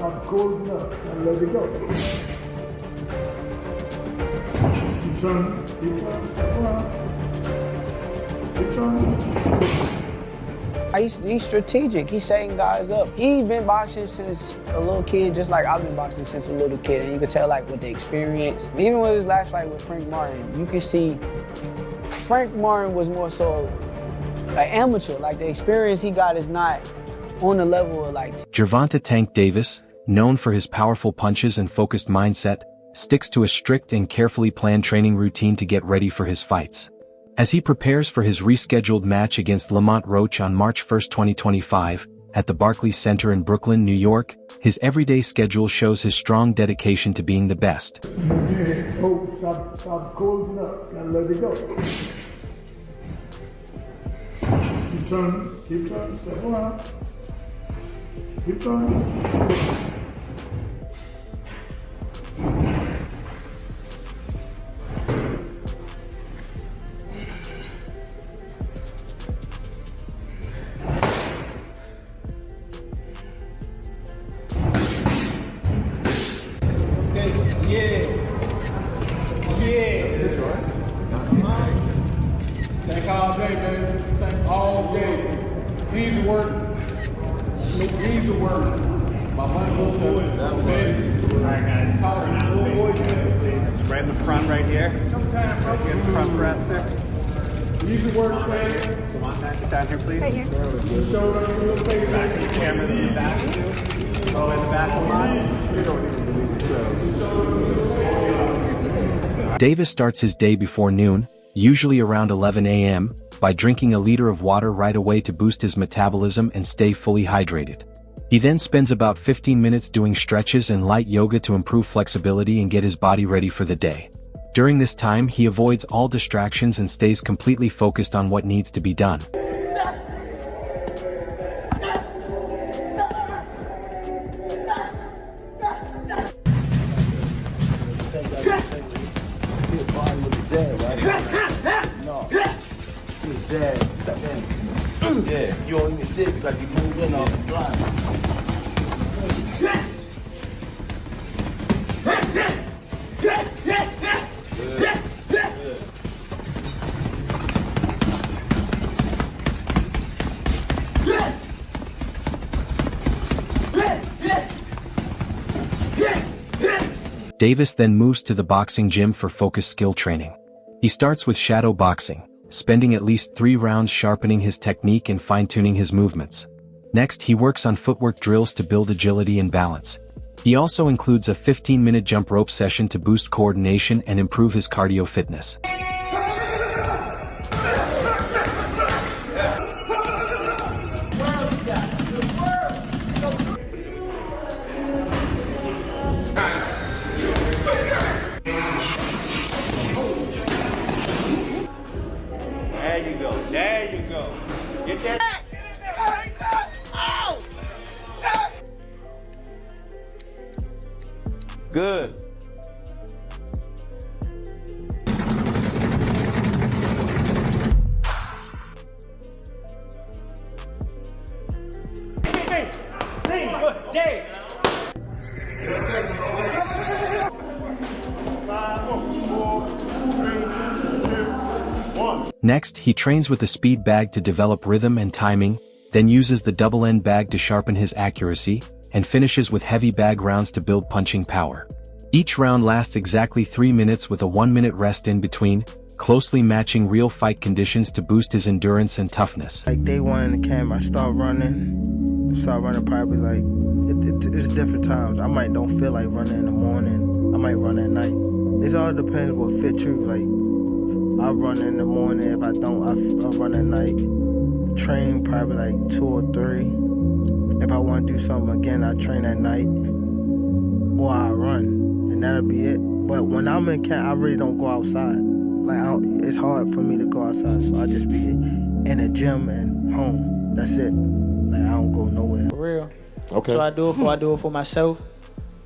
stop closing up and let it go. Keep turning, step around. Keep turning. He's strategic. He's setting guys up. He's been boxing since a little kid, just like I've been boxing since a little kid. And you can tell, like, with the experience. Even with his last fight with Frank Martin, you can see Frank Martin was more so like amateur. Like, the experience he got is not on the level of, like... Gervonta "Tank" Davis, known for his powerful punches and focused mindset, sticks to a strict and carefully planned training routine to get ready for his fights. As he prepares for his rescheduled match against Lamont Roach on March 1, 2025, at the Barclays Center in Brooklyn, New York, his everyday schedule shows his strong dedication to being the best. Stop closing up and let it go. Keep turning, step around. Keep turning. Tank all day, baby. Tank all day. Easy work. Easy work. My money goes to it. Alright, guys. Right in the front, right here. Get the front rest there. Easy work, Tank. Come on, back down here, please. Right here. Back to the camera in the back. Oh, in the back line. Davis starts his day before noon, usually around 11 a.m., by drinking a liter of water right away to boost his metabolism and stay fully hydrated. He then spends about 15 minutes doing stretches and light yoga to improve flexibility and get his body ready for the day. During this time, he avoids all distractions and stays completely focused on what needs to be done. Yeah, you don't even sit because you move in off the line. Davis then moves to the boxing gym for focused skill training. He starts with shadow boxing, spending at least 3 rounds sharpening his technique and fine-tuning his movements. Next, he works on footwork drills to build agility and balance. He also includes a 15-minute jump rope session to boost coordination and improve his cardio fitness. There you go. Get that. Good. Jay. Next, he trains with the speed bag to develop rhythm and timing, then uses the double-end bag to sharpen his accuracy, and finishes with heavy bag rounds to build punching power. Each round lasts exactly 3 minutes with a 1-minute rest in between, closely matching real fight conditions to boost his endurance and toughness. Like day one in the camp, I start running probably like, it's different times. I might don't feel like running in the morning, I might run at night. It all depends what fit you, like I run in the morning, if I don't, I run at night. Train probably like 2 or 3. If I want to do something again, I train at night, or I run, and that'll be it. But when I'm in camp, I really don't go outside. Like it's hard for me to go outside, so I just be in the gym and home. That's it. Like I don't go nowhere. For real. Okay. So I do it for myself,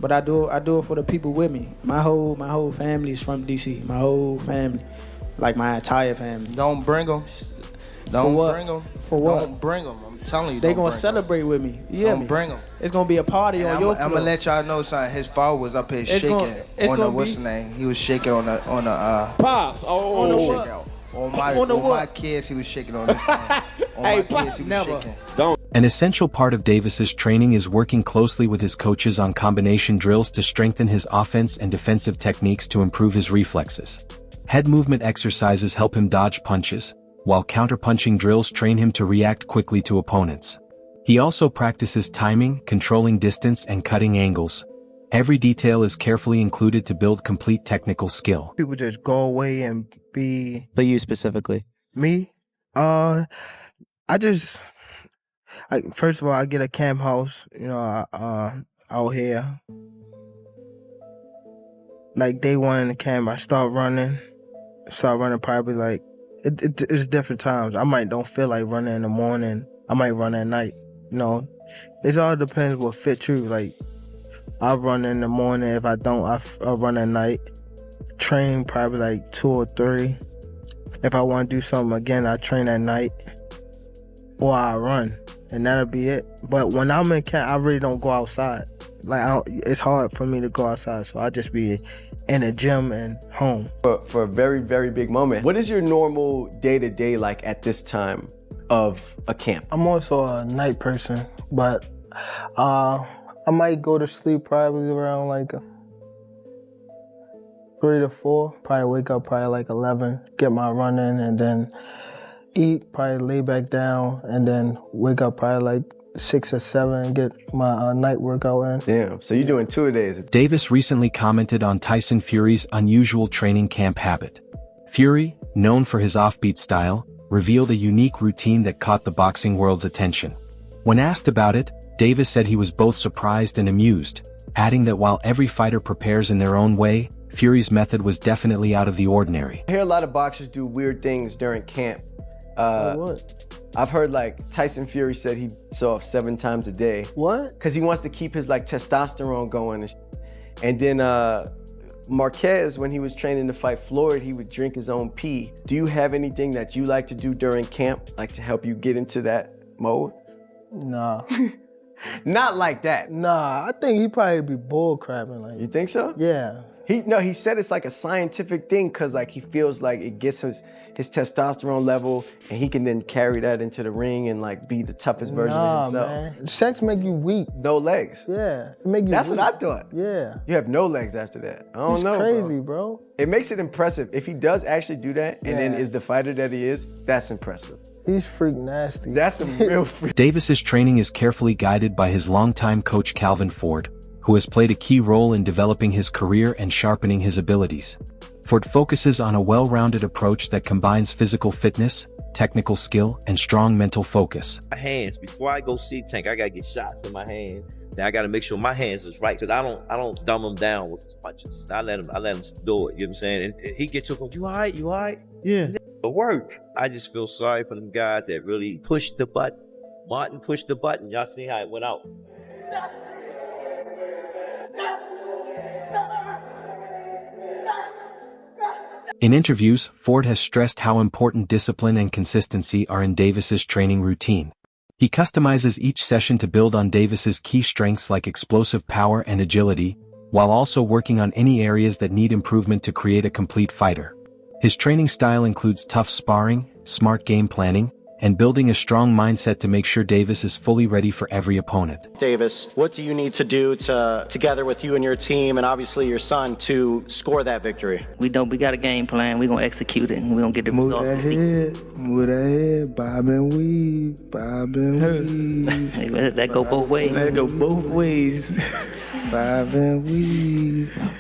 but I do it for the people with me. My whole family is from DC. My whole family, like my entire family. Don't bring them. Don't what? bring them. For what? Don't bring them. I'm telling you, They don't gonna bring 'em. celebrate with me. Yeah, Don't bring them. It's gonna be a party on your floor. I'm gonna let y'all know something. His father was up here It's shaking it's on the gonna what's be- the name? He was shaking on the Pops. On the Oh. what? shakeout. On On the my what? kids, he was shaking on this thing. On Hey, my Pop, kids, he was never. shaking. An essential part of Davis's training is working closely with his coaches on combination drills to strengthen his offense and defensive techniques to improve his reflexes. Head movement exercises help him dodge punches, while counterpunching drills train him to react quickly to opponents. He also practices timing, controlling distance, and cutting angles. Every detail is carefully included to build complete technical skill. People just go away and be But you specifically. me. First of all, I get a camp house, out here. Like day one in the camp, I start running probably like, it's different times. I might don't feel like running in the morning. I might run at night, It all depends what fits you. Like, I run in the morning. If I don't, I run at night. Train probably like 2 or 3. If I want to do something again, I train at night. Or I run. And that'll be it. But when I'm in camp, I really don't go outside. Like, it's hard for me to go outside, so I just be in the gym and home. For a very, very big moment, what is your normal day-to-day like at this time of a camp? I'm also a night person, but I might go to sleep probably around like 3 to 4. Probably wake up probably like 11, get my run in, and then eat, probably lay back down, and then wake up probably like 6 or 7 and get my night workout in. Damn, so you're doing 2 a days. Davis recently commented on Tyson Fury's unusual training camp habit. Fury, known for his offbeat style, revealed a unique routine that caught the boxing world's attention. When asked about it, Davis said he was both surprised and amused, adding that while every fighter prepares in their own way, Fury's method was definitely out of the ordinary. I hear a lot of boxers do weird things during camp. What? I've heard like Tyson Fury said he saw 7 times a day. What? Because he wants to keep his like testosterone going. And then Marquez, when he was training to fight Floyd, he would drink his own pee. Do you have anything that you like to do during camp, like to help you get into that mode? Nah. Not like that. Nah, I think he probably be bull crapping. Like, You think so? yeah. He said it's like a scientific thing because like he feels like it gets his testosterone level and he can then carry that into the ring and like be the toughest version of himself. Man. Sex make you weak. No legs. Yeah, it make you That's weak. what I thought. Yeah. You have no legs after that. I don't He's know, crazy, bro. It makes it impressive. If he does actually do that and then Yeah. is the fighter that he is, that's impressive. He's freak nasty. That's some real freak. Davis's training is carefully guided by his longtime coach Calvin Ford, who has played a key role in developing his career and sharpening his abilities. Ford focuses on a well-rounded approach that combines physical fitness, technical skill, and strong mental focus. My hands, before I go see Tank, I gotta get shots in my hands. Then I gotta make sure my hands is right, because I don't dumb him down with his punches. I let him do it, you know what I'm saying? And he gets to go, you all right? Yeah. It work. I just feel sorry for them guys that really pushed the button. Martin pushed the button. Y'all see how it went out. In interviews, Ford has stressed how important discipline and consistency are in Davis's training routine. He customizes each session to build on Davis's key strengths like explosive power and agility, while also working on any areas that need improvement to create a complete fighter. His training style includes tough sparring, smart game planning, and building a strong mindset to make sure Davis is fully ready for every opponent. Davis, what do you need to do together with you and your team and obviously your son to score that victory? We got a game plan. We're going to execute it, and we're going to get the Move results. that head, bob and weave, bob and weave. Hey, that go both ways. That go both ways. Bob and weave.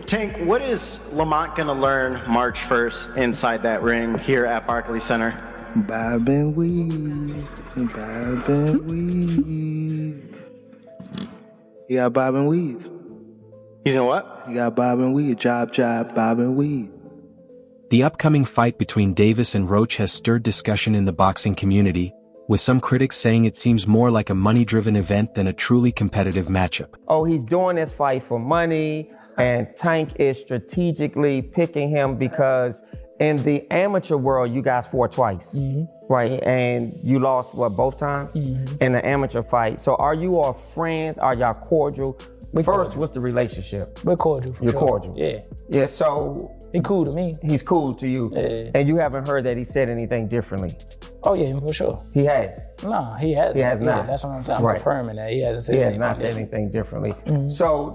Tank, what is Lamont going to learn March 1st inside that ring here at Barclays Center? Bob and weave, bob and weave. You got bob and weave. He's in what? You got bob and weave, job, bob and weave. The upcoming fight between Davis and Roach has stirred discussion in the boxing community, with some critics saying it seems more like a money-driven event than a truly competitive matchup. Oh, he's doing this fight for money, and Tank is strategically picking him because in the amateur world, you guys fought twice, right? And you lost, what, both times? In the amateur fight. So are you all friends? Are y'all cordial? First, what's the relationship? We're cordial for You're sure. cordial? Yeah. Yeah, so... He cool to me. He's cool to you. Yeah. And you haven't heard that he said anything differently? Oh yeah, for sure. He has? No, he hasn't. He has not. Yeah, that's what I'm saying. I'm confirming that. He hasn't said He has anything not said different. anything differently. So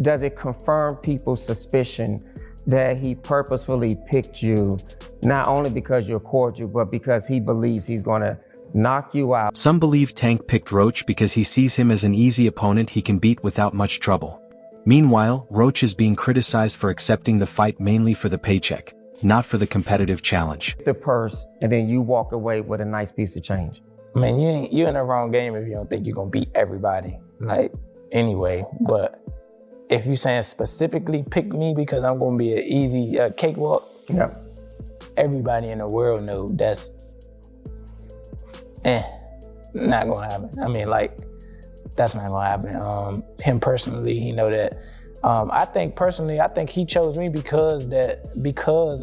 does it confirm people's suspicion that he purposefully picked you, not only because you're cordial, but because he believes he's gonna knock you out? Some believe Tank picked Roach because he sees him as an easy opponent he can beat without much trouble. Meanwhile, Roach is being criticized for accepting the fight mainly for the paycheck, not for the competitive challenge. The purse, and then you walk away with a nice piece of change. I mean, you're in the wrong game if you don't think you're gonna beat everybody. Like, anyway, but if you're saying specifically pick me because I'm gonna be an easy cakewalk, yeah, everybody in the world knows that's not gonna happen. I mean, like, that's not gonna happen. Him personally, he know that. I think he chose me because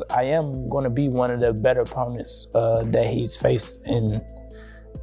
I am gonna be one of the better opponents that he's faced in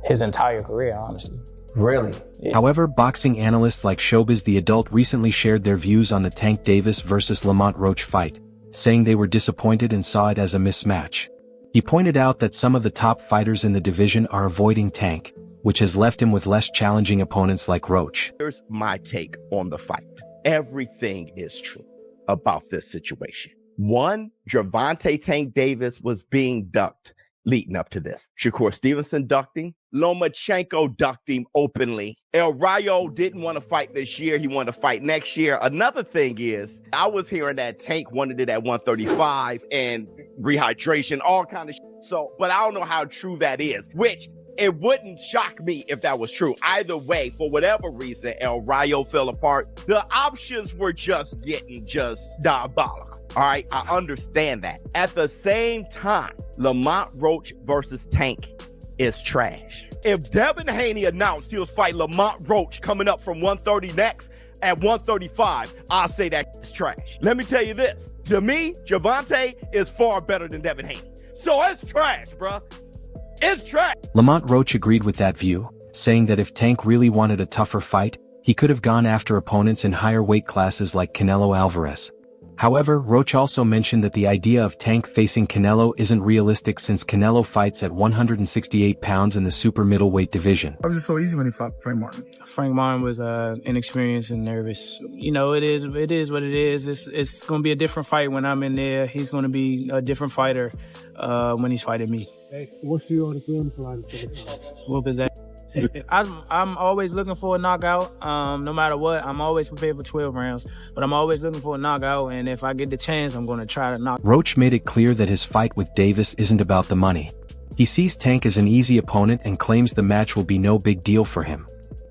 his entire career, honestly. Really? Yeah. However, boxing analysts like Showbiz the Adult recently shared their views on the Tank Davis versus Lamont Roach fight, saying they were disappointed and saw it as a mismatch. He pointed out that some of the top fighters in the division are avoiding Tank, which has left him with less challenging opponents like Roach. Here's my take on the fight. Everything is true about this situation. One, Gervonta Tank Davis was being ducked leading up to this. Shakur Stevenson ducked him. Lomachenko ducked him openly. El Rayo didn't want to fight this year. He wanted to fight next year. Another thing is, I was hearing that Tank wanted it at 135 and rehydration, all kind of shit. So, but I don't know how true that is, which it wouldn't shock me if that was true. Either way, for whatever reason, El Rayo fell apart. The options were just getting diabolical. All right, I understand that. At the same time, Lamont Roach versus Tank is trash. If Devin Haney announced he was fighting Lamont Roach coming up from 130 next at 135, I'll say that is trash. Let me tell you this. To me, Gervonta is far better than Devin Haney. So it's trash, bruh. It's trash. Lamont Roach agreed with that view, saying that if Tank really wanted a tougher fight, he could have gone after opponents in higher weight classes like Canelo Alvarez. However, Roach also mentioned that the idea of Tank facing Canelo isn't realistic since Canelo fights at 168 pounds in the super middleweight division. Why was it so easy when he fought Frank Martin? Frank Martin was inexperienced and nervous. You know, it is what it is. It's going to be a different fight when I'm in there. He's going to be a different fighter when he's fighting me. Hey, what's your game plan for the fight? What was that? I'm always looking for a knockout. No matter what, I'm always prepared for 12 rounds. But I'm always looking for a knockout, and if I get the chance, I'm going to try to knock. Roach made it clear that his fight with Davis isn't about the money. He sees Tank as an easy opponent and claims the match will be no big deal for him.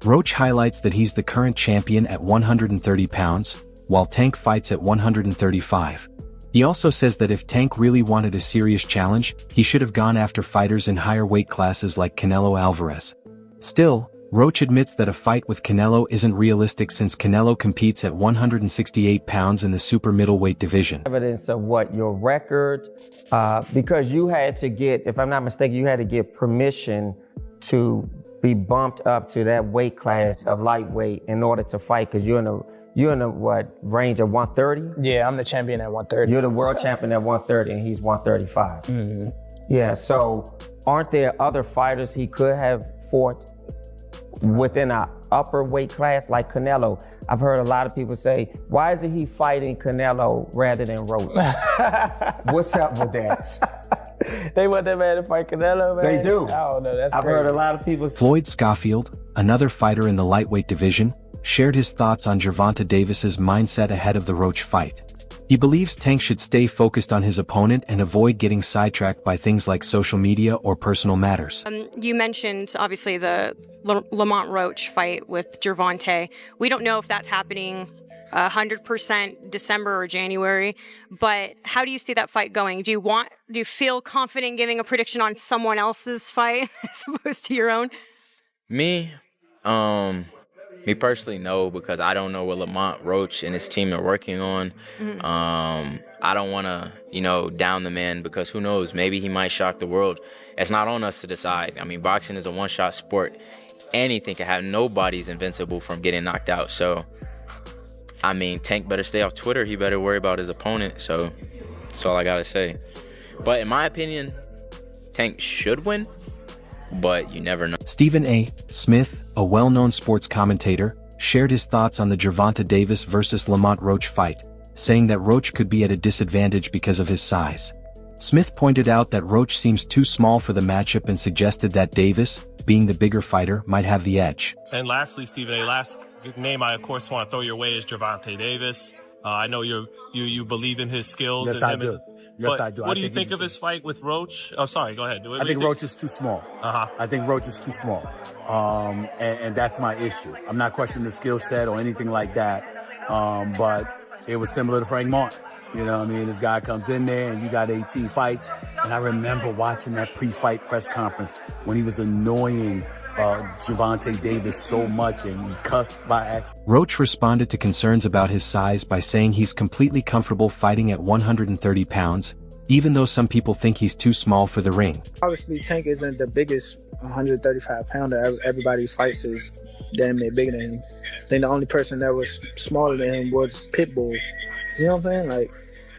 Roach highlights that he's the current champion at 130 pounds, while Tank fights at 135. He also says that if Tank really wanted a serious challenge, he should have gone after fighters in higher weight classes like Canelo Alvarez. Still, Roach admits that a fight with Canelo isn't realistic since Canelo competes at 168 pounds in the super middleweight division. Evidence of what your record, because you had to get, if I'm not mistaken, you had to get permission to be bumped up to that weight class of lightweight in order to fight, because you're in the what, range of 130? Yeah, I'm the champion at 130. You're the world champion at 130 and he's 135. Mm-hmm. Yeah, so aren't there other fighters he could have fought within an upper weight class like Canelo? I've heard a lot of people say, why isn't he fighting Canelo rather than Roach? What's up with that? They want that man to fight Canelo, man? They do. I don't know, that's I've crazy. heard a lot of people. Floyd Schofield, another fighter in the lightweight division, shared his thoughts on Gervonta Davis's mindset ahead of the Roach fight. He believes Tank should stay focused on his opponent and avoid getting sidetracked by things like social media or personal matters. You mentioned, obviously, the Lamont Roach fight with Gervonta. We don't know if that's happening 100% December or January, but how do you see that fight going? Do you feel confident giving a prediction on someone else's fight as opposed to your own? Me, Me personally, no, because I don't know what Lamont Roach and his team are working on. I don't want to, down the man, because who knows? Maybe he might shock the world. It's not on us to decide. I mean, boxing is a one-shot sport. Anything can happen. Nobody's invincible from getting knocked out. So, I mean, Tank better stay off Twitter. He better worry about his opponent. So, that's all I got to say. But in my opinion, Tank should win, but you never know. Stephen A. Smith, a well-known sports commentator, shared his thoughts on the Gervonta Davis versus Lamont Roach fight, saying that Roach could be at a disadvantage because of his size. Smith pointed out that Roach seems too small for the matchup and suggested that Davis, being the bigger fighter, might have the edge. And lastly, Stephen A., last name I, of course, want to throw your way is Gervonta Davis. I know you believe in his skills. Yes, I do. Yes, I do. What do you think of his fight with Roach? Oh, sorry, go ahead. I think Roach is too small. I think Roach is too small. And that's my issue. I'm not questioning the skill set or anything like that. But it was similar to Frank Martin. You know what I mean? This guy comes in there and you got 18 fights. And I remember watching that pre-fight press conference when he was annoying Gervonta Davis so much and he cussed by accident. Roach responded to concerns about his size by saying he's completely comfortable fighting at 130 pounds, even though some people think he's too small for the ring. Obviously, Tank isn't the biggest 135 pounder. Everybody who fights is damn near bigger than him. I think the only person that was smaller than him was Pitbull. You know what I'm saying?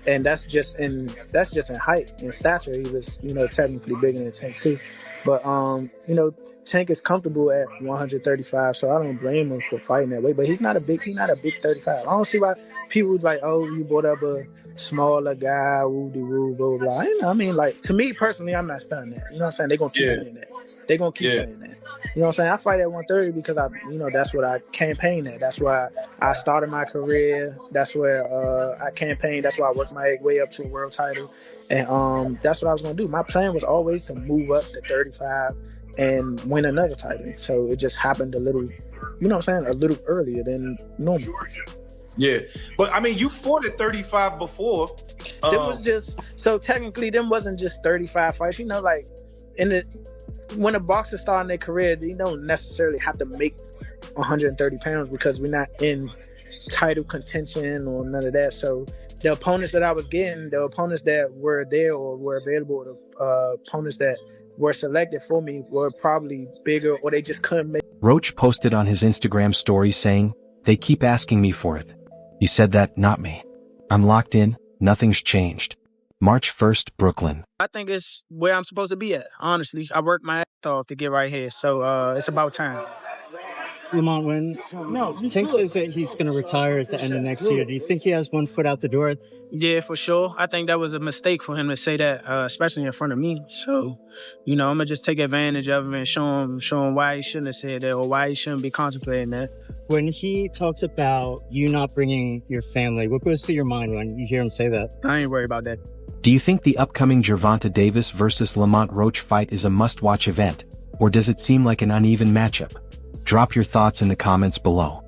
And that's just in height and stature. He was, technically bigger than Tank too. But Tank is comfortable at 135, so I don't blame him for fighting that way. But he's not a big 35. I don't see why people would like, oh, you brought up a smaller guy, woo-de-woo, blah, blah, blah. I mean, to me personally, I'm not stunned that. You know what I'm saying? They're going to keep saying that. They're going to keep saying that. You know what I'm saying? I fight at 130 because that's what I campaigned at. That's why I started my career. That's where I campaigned. That's why I worked my way up to a world title. And that's what I was going to do. My plan was always to move up to 35 and win another title. So it just happened a little, a little earlier than normal. Yeah. But I mean, you fought at 35 before. It was just, so technically them wasn't just 35 fights, when a boxer starting their career, they don't necessarily have to make 130 pounds because we're not in title contention or none of that. So the opponents that I was getting, the opponents that were there or were available, the opponents that were selected for me were probably bigger or they just couldn't make. Roach posted on his Instagram story saying, "They keep asking me for it. You said that, not me. I'm locked in, nothing's changed. March 1st, Brooklyn." I think it's where I'm supposed to be at, honestly. I worked my ass off to get right here, so it's about time. Lamont, when Tank says that he's going to retire at the end of next year, do you think he has one foot out the door? Yeah, for sure. I think that was a mistake for him to say that, especially in front of me. So, I'm going to just take advantage of him and show him why he shouldn't have said that or why he shouldn't be contemplating that. When he talks about you not bringing your family, what goes through your mind when you hear him say that? I ain't worried about that. Do you think the upcoming Gervonta Davis versus Lamont Roach fight is a must-watch event, or does it seem like an uneven matchup? Drop your thoughts in the comments below.